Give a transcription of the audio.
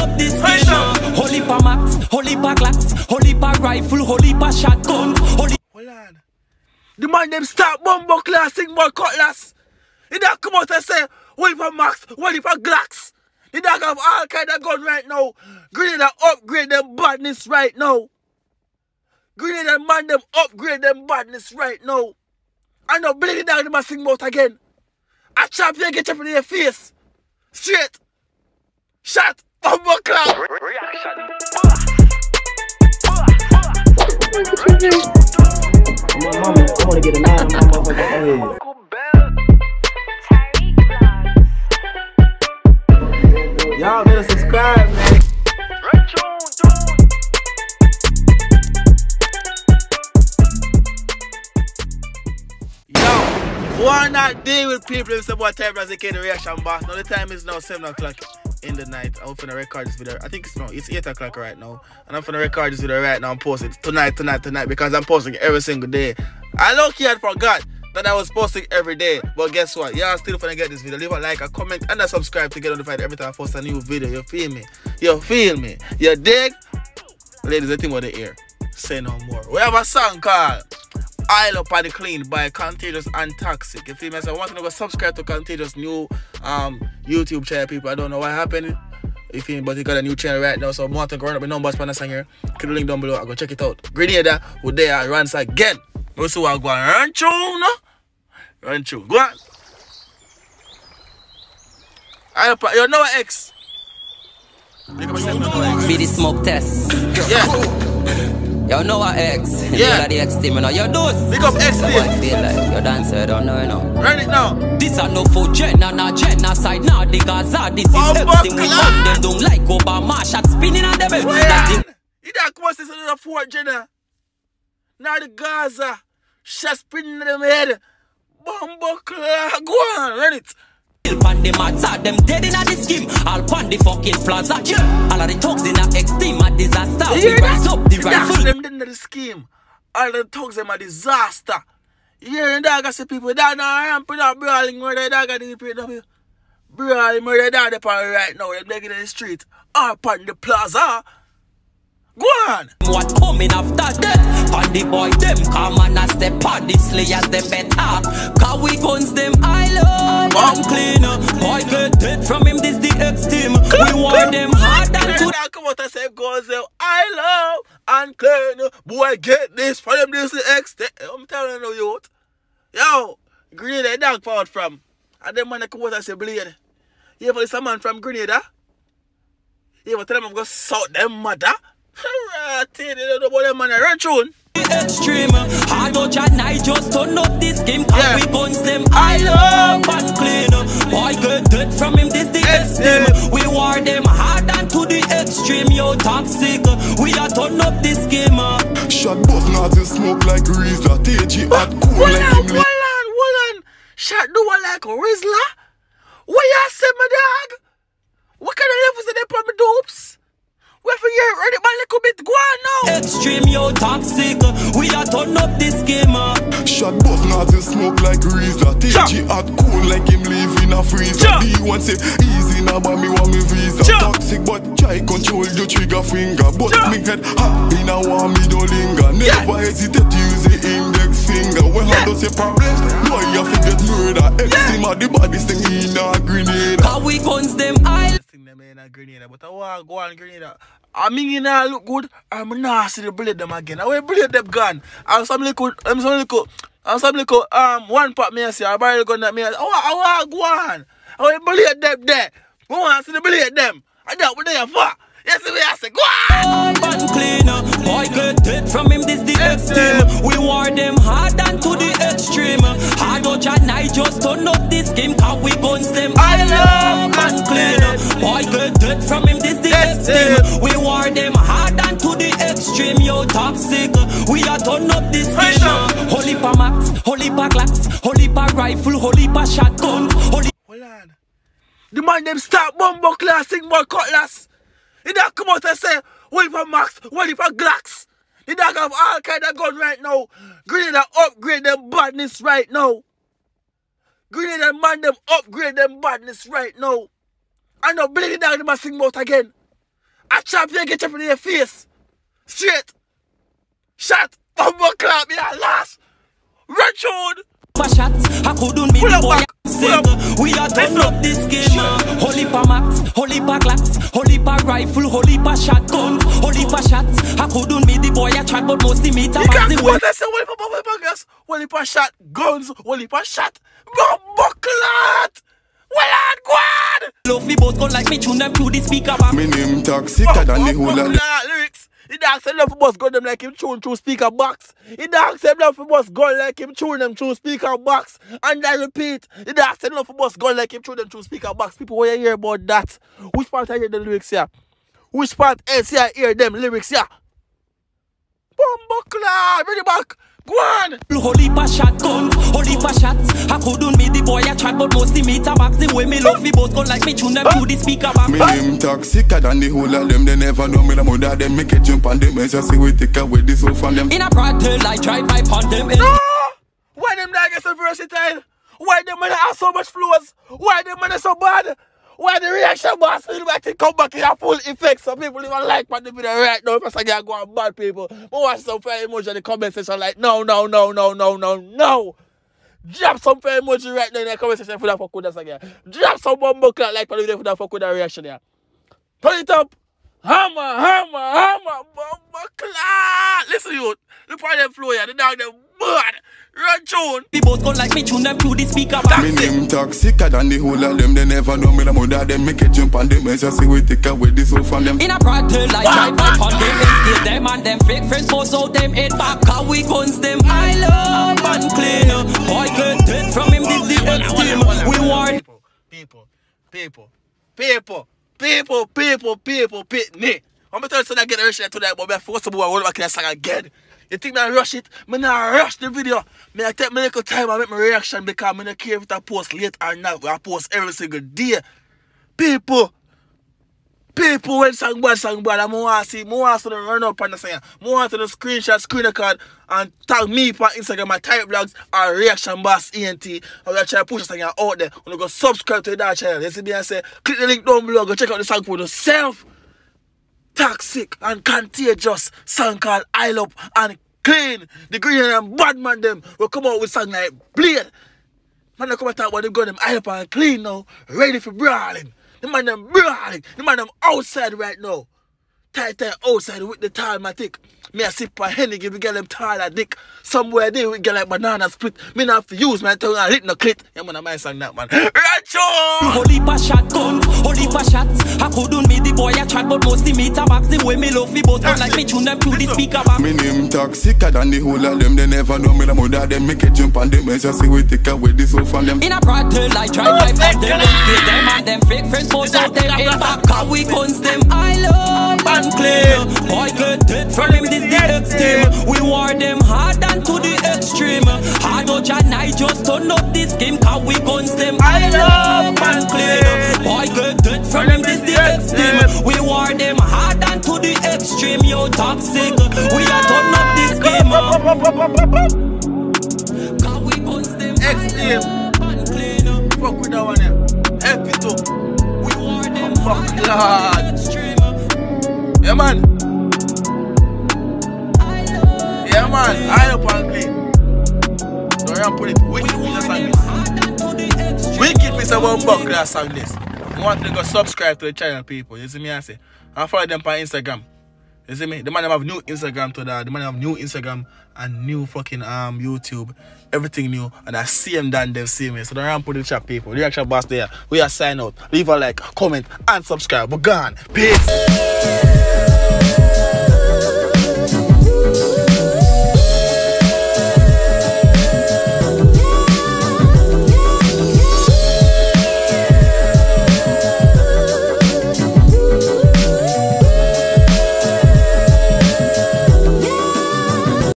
up this game. Holy pa max, holy pa glocks, holy pa rifle, holy pa shotgun, holy. Hold on. The man them start bumbo class, sing more cutlass. The dog come out and say, holy pa max, holy pa glocks. The dog have all kind of gun right now. Grenada upgrade them badness right now. Grenada man them upgrade them badness right now. I know believe the dog them a sing out again. I chop you get up in your face. Straight. Shot. Bumbo class. Reaction. Mama, I want to get a nine on my motherfucking head. Y'all better subscribe, man. Yo, why not deal with people in some more time as they can reaction boss? Now the time is now 7 o'clock in the night. I'm finna record this video. I think it's 8 o'clock right now. And I'm finna record this video right now and post it tonight because I'm posting every single day. I low-key had forgot that I was posting every day. But guess what? Y'all still finna get this video. Leave a like, a comment, and a subscribe to get notified every time I post a new video. You feel me? You feel me? You dig? Ladies, the thing about the ear. Say no more. We have a song called Isle Up on the Clean by Contagious and Toxic. You feel me? So I want to go subscribe to Contagious new YouTube channel, people. I don't know what happened. You feel me? But he got a new channel right now. So I want to go run up the numbers for the song here. Click the link down below. I'll go check it out. Grenada, we're there. Runs again. We see what I'm going to run through, no? Run through. Go on. You know what, X? Be the smoke test. Yeah. You know what X? Yeah. You know the X team, you know your dose. Big up X team. I feel like your dancer, I don't know, you know. Run it now. This are no for genocide, now the Gaza. This is X team. We own them, don't like Obama. Shot spinning on the bed. You don't come and say something for Jenna. Now the Gaza. Shot spinning in them head. Bumbo clock. Go on, run it. Pan them outside, them dead in the scheme. All pan the fucking plaza. All of the thugs in the X team a disaster. We rise up the rifle. Them dead in the scheme. All the thugs them a disaster. Yeah, and dog I say people that now ramping up brawling where the dog the PW. Brawling where the dog right now. They're making in the street. All pan the plaza. Go on. What coming after that? On the boy them come and a step on the slayers them better. Cause we guns them island and clean. Boy get dead from him, this the X team. We want them hard and good. Come out and say guns them I love and clean. Boy get this from them, this the X team. I'm telling you youth. Yo, Grenada dog powered from. And them man come out and say blade. You ever listen man from Grenada? You ever tell them I'm gonna sort them mother? Extreme, hard out your night, just turn up this game. Yeah. We guns them I love and clean. Boy get dead from him, this the extreme. We war them hard and to the extreme. Yo toxic, we are turn up this game. Shot both nozzles smoke like Rizla. TG hot cool like him. Hold on. Shot do one like Rizla? What you say, my dog? What kind of levels are they put me dopes? We for you ready my little bit, go on now. Extreme, yo toxic, we are turn up this game. Shot both nozzles smoke like Rizla. TG hot cool like him live in a freezer. D1 say easy now but me want me visa. Toxic but try control your trigger finger. But me head hot in a warm me don't linger. Never hesitate to use the index finger. When how does your problem? Boy you forget murder. X-team at the baddest thing in a Grenada. Cause we guns them I in a Grenada, but I want to go on Grenada. I mean, you know, look good. I'm not see the blade them again. I will blade them gun. I'm some little, one part me I say, I buy the gun that me. I want to go on. I will blade them there. I want to see the blade them. I don't want to for. Yes, I say, go on. Pan clean, boy get dead from him, this the X team. We war them hard and to the extreme. Hard out your night, just turn up this game. Cause we guns them I love and clean. Boy get dead from him, this the X team. We war them hard and to the extreme. Yo toxic, we are turn up this game. Holy pa max, holy pa glocks, holy pa rifle, holy pa shotgun, holy. Hold on. The man them start bumbo class, sing more cutlass. The dog come out and say, holy pa max, holy pa glocks. The dog have all kind of gun right now. Grenada upgrade them badness right now. Grenada man them upgrade them badness right now. I know believe the dog them a sing out again. A champion get up in your face. Straight. Shot. Bumbo clap me at last. Run through. Shots, I couldn't be the boy. We are done up this game. Holy pa max, holy pa glocks, holy pa rifle, holy pa shotgun, holy pa shots. I couldn't be the boy I tried, but mostly me to max the way. Holy pa shot guns, holy pa shot. Bucklat. Well on, quad. Love me both gun like me tune them through the speaker box. Me name toxicer than the whole of lyrics. He dog said love for boss gun them like him tune through speaker box. He dog said love for boss gun like him tune them through speaker box. And I repeat, he dog said love for boss gun like him tune them through speaker box. People want to hear about that. Which part I hear the lyrics here? Which part else here I hear them lyrics here? Bumbleclad, bring it back. Go on. Holy pa shotgun, holy pa shots. I couldn't be the boy I tried, but mostly me to max the way me love me both gun like me tune them through the speaker box. Me name toxicer than the whole of them. They never know me the mother them. Make it jump on them. I just see we take away this whole from them. In a brothel I tried my pon them. No! Why them not get so versatile? Why them man have so much flows? Why them man so bad? Why the reaction boss feel like to come back in a full effect? Some people even like what the video right now. If I say go on bad people, but watch some fair emoji in the comment section like no. Drop some fair emoji right now in the comment section for that fuck with us again. Drop some bumbo clap like for the video for that fuck with that reaction here. Turn it up. Hammer, bumbo clap. Listen you, look at them flow here. The dog them bad. Run tune. We both gun like me tune them through the speaker box. Me name toxicer than the whole of them. They never know me the mother them. Make it jump on them. I just see we take away this whole from them. In a brothel I tried my pon them. Instead them and them fake friends post out them head back. How we guns them. I love and clean. Boy get dead from him this the extreme. We warn people, pitney. I'm tell you so that get a rush tonight, but before some I roll back in that song again. You think I rush it? Me not rush the video. Me I take my little time and make my reaction because I don't care if I post late or not. I post every single day. People when song bad, I want to see them run up and say, I want to screenshot, screen record and tag me on Instagram, my type blogs or reaction boss ENT. I'm going to try to push something out there. I'm going to go subscribe to that channel. You see me and say, click the link down below, go check out the song for yourself. Toxic and Contagious song called I Love and Clean. The green and bad man them will come out with song like Blade. Man they come and talk about them gun them I Love and Clean now. Ready for brawling. The man them brawling. The man them outside right now. Tight outside with the tarmatic. Me a sip a Henny give the girl them tall dick. Somewhere there we get like banana split. Me not have to use my tongue and hit no clit. Yeah man, my song that man. Racho! Holy pa shotgun, holy pa shots. I couldn't be the boy I tried, but mostly me to max the way me love me both gun like me tune them through the speaker box. Me name toxicer than the whole of them. They never know me the mother them. Make it jump on them. I just see we take away this whole from them. In a brothel I tried my pon them. Instead them and them fake friends post out them head back. How we guns them. I love and clean. Boy get dead from him this the extreme. We war them hard and to the extreme. Hard out and I just turn up this game. Cause we guns them. I love and clean. Boy get dead from him this the extreme. We war them hard and to the extreme. Yo toxic. We are turn up this game. Cause we guns them. Extreme. Fuck with that one there. FP2. We war them fuck hard Lord. and to the extreme. Yeah man. Yeah man, I up and clean. Don't run put it. Wicked piece of song this. Wicked piece of one buck that song this. I want to go subscribe to the channel people. You see me I say. And follow them on Instagram. You see me? The man have new Instagram to that. The man have new Instagram and new fucking YouTube. Everything new. And I see them done, they see me. So don't run put the chat people. Reaction boss there. We are sign out. Leave a like, comment and subscribe. We're gone. Peace.